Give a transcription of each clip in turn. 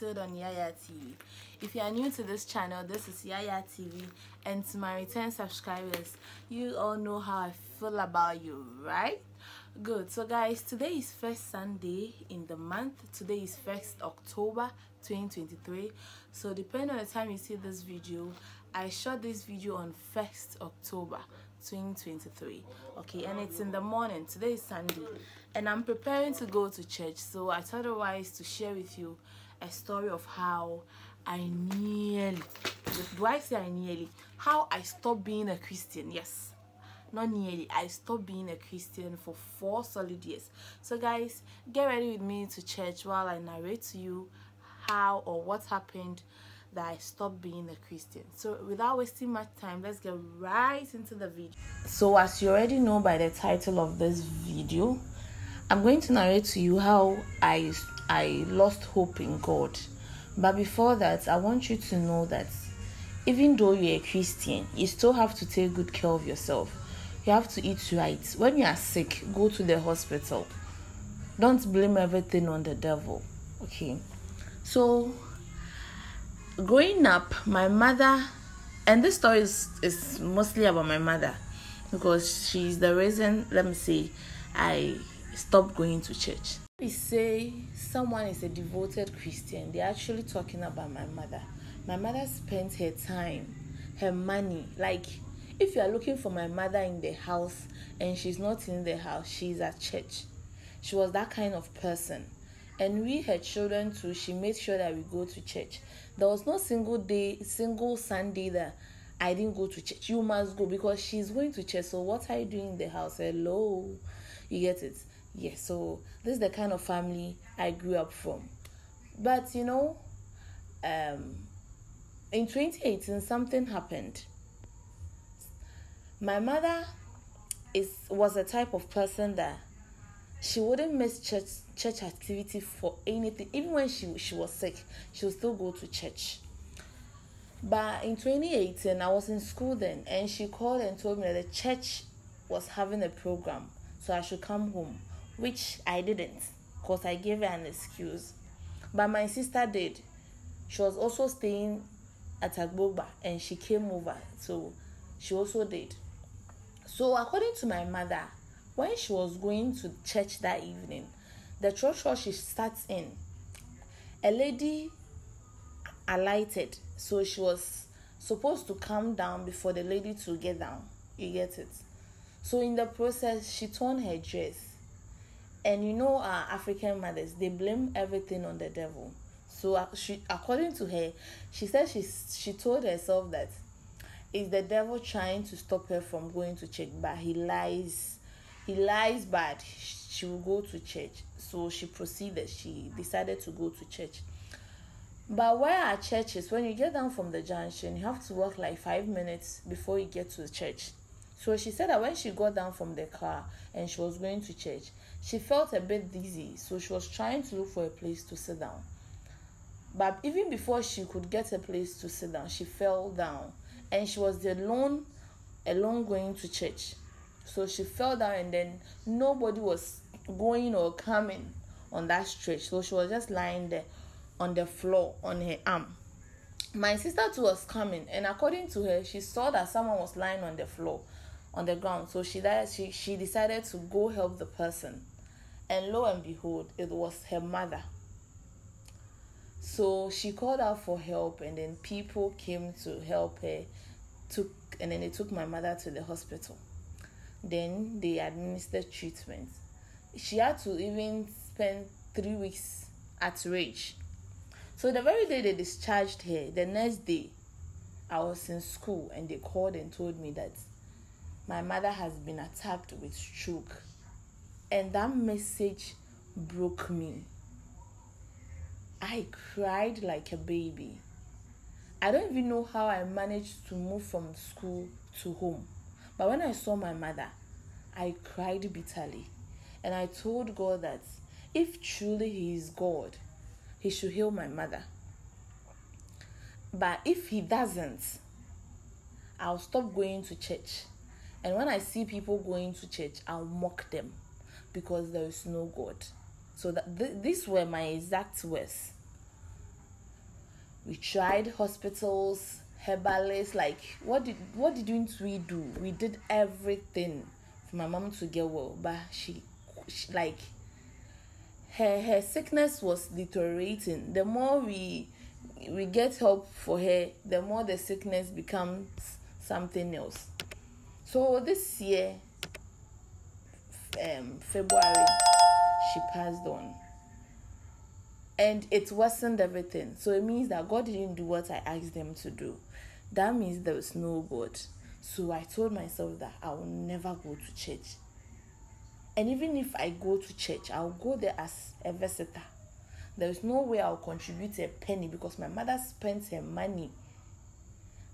episode on Yaya TV. If you are new to this channel, this is Yaya TV, and to my return subscribers, you all know how I feel about you, right? Good. So guys, today is first Sunday in the month. Today is 1st October 2023. So depending on the time you see this video, I shot this video on 1st October 2023. Okay, and it's in the morning. Today is Sunday and I'm preparing to go to church, so I thought it wise to share with you a story of how I nearly, how I stopped being a Christian. Yes, not nearly, I stopped being a Christian for 4 solid years. So guys, get ready with me to church while I narrate to you how or what happened that I stopped being a Christian. So without wasting much time, let's get right into the video. So as you already know by the title of this video, I'm going to narrate to you how I lost hope in God. But before that, I want you to know that even though you're a Christian, you still have to take good care of yourself. You have to eat right. When you are sick, go to the hospital. Don't blame everything on the devil. Okay. So growing up, my mother, and this story is mostly about my mother because she's the reason, let me say, I stopped going to church. We say someone is a devoted Christian, they're actually talking about my mother. My mother spent her time, her money. Like, if you are looking for my mother in the house and she's not in the house, she's at church. She was that kind of person. And we, her children too, she made sure that we go to church. There was no single Sunday that I didn't go to church. You must go because she's going to church. So what are you doing in the house? Hello. You get it? Yes. So this is the kind of family I grew up from. But you know, in 2018, something happened. My mother was a type of person that she wouldn't miss church activity for anything. Even when she was sick, she would still go to church. But in 2018, I was in school then, and she called and told me that the church was having a program, so I should come home, which I didn't because I gave her an excuse. But my sister did. She was also staying at Agbogba, and she came over, so she also did. So according to my mother, when she was going to church that evening, the church she sat in, a lady alighted. So she was supposed to come down before the lady to get down. You get it? So in the process, she torn her dress. And you know our African mothers, they blame everything on the devil. So she, according to her, she said she told herself that it's the devil trying to stop her from going to church, but he lies bad. She will go to church. So she proceeded. She decided to go to church. But where our church is, when you get down from the junction, you have to walk like 5 minutes before you get to the church. So she said that when she got down from the car and she was going to church, she felt a bit dizzy. So she was trying to look for a place to sit down. But even before she could get a place to sit down, she fell down. And she was alone going to church. So she fell down, and then nobody was going or coming on that stretch. So she was just lying there on the floor on her arm. My sister too was coming, and according to her, she saw that someone was lying on the floor, on the ground. So she decided to go help the person. And lo and behold, it was her mother. So she called out for help, and then people came to help her. And then they took my mother to the hospital. Then they administered treatment. She had to even spend 3 weeks at Rage. So the very day they discharged her, the next day, I was in school, and they called and told me that my mother has been attacked with stroke. And that message broke me. I cried like a baby. I don't even know how I managed to move from school to home. But when I saw my mother, I cried bitterly. And I told God that if truly He is God, He should heal my mother. But if He doesn't, I'll stop going to church. And when I see people going to church, I'll mock them because there is no God. So these were my exact words. We tried hospitals, herbalists. Like, what didn't we do? We did everything for my mom to get well, but she like her sickness was deteriorating. The more we get help for her, the more the sickness becomes something else. So this year, February, she passed on, and it worsened everything. So it means that God didn't do what I asked them to do. That means there was no God. So I told myself that I will never go to church. And even if I go to church, I'll go there as a visitor. There is no way I'll contribute a penny, because my mother spent her money.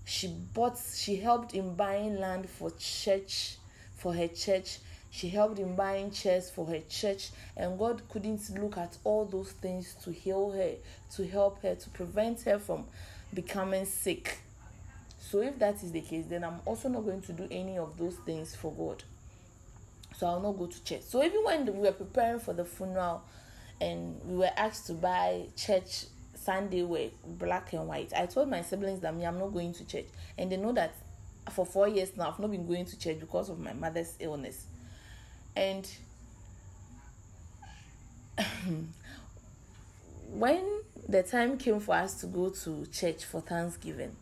She helped in buying land for her church. She helped in buying chairs for her church. And God couldn't look at all those things to heal her, to help her, to prevent her from becoming sick. So if that is the case, then I'm also not going to do any of those things for God. So I'll not go to church. So even when we were preparing for the funeral and we were asked to buy church Sunday wear, black and white, I told my siblings that I'm not going to church. And they know that for 4 years now, I've not been going to church because of my mother's illness. And when the time came for us to go to church for Thanksgiving,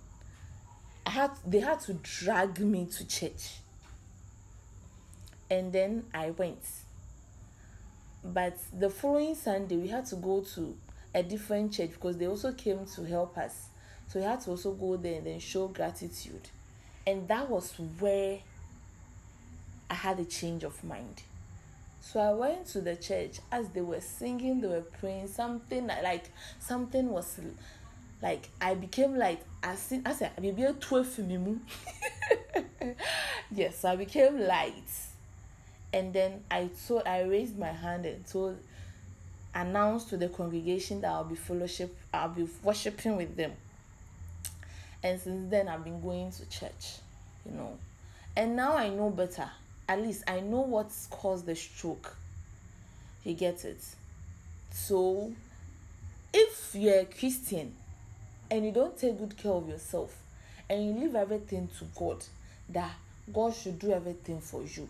they had to drag me to church. And then I went. But the following Sunday, we had to go to a different church because they also came to help us. So we had to also go there and then show gratitude. And that was where I had a change of mind. So I went to the church. As they were singing, they were praying, something was like, I became like, I said, maybe a 12 me. Yes, so I became light. And then I raised my hand and announced to the congregation that I'll be worshiping with them. And since then, I've been going to church, And now I know better. At least I know what's caused the stroke. You get it? So, if you're a Christian and you don't take good care of yourself and you leave everything to God, that God should do everything for you,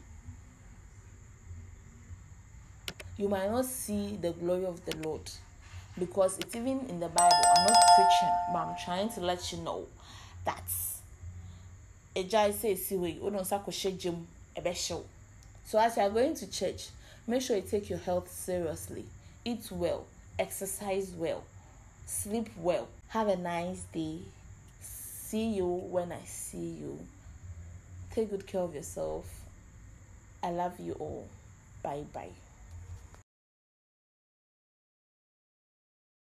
you might not see the glory of the Lord, because it's even in the Bible. I'm not preaching, but I'm trying to let you know that so as you are going to church, make sure you take your health seriously. Eat well, exercise well, sleep well. Have a nice day. See you when I see you. Take good care of yourself. I love you all. Bye bye.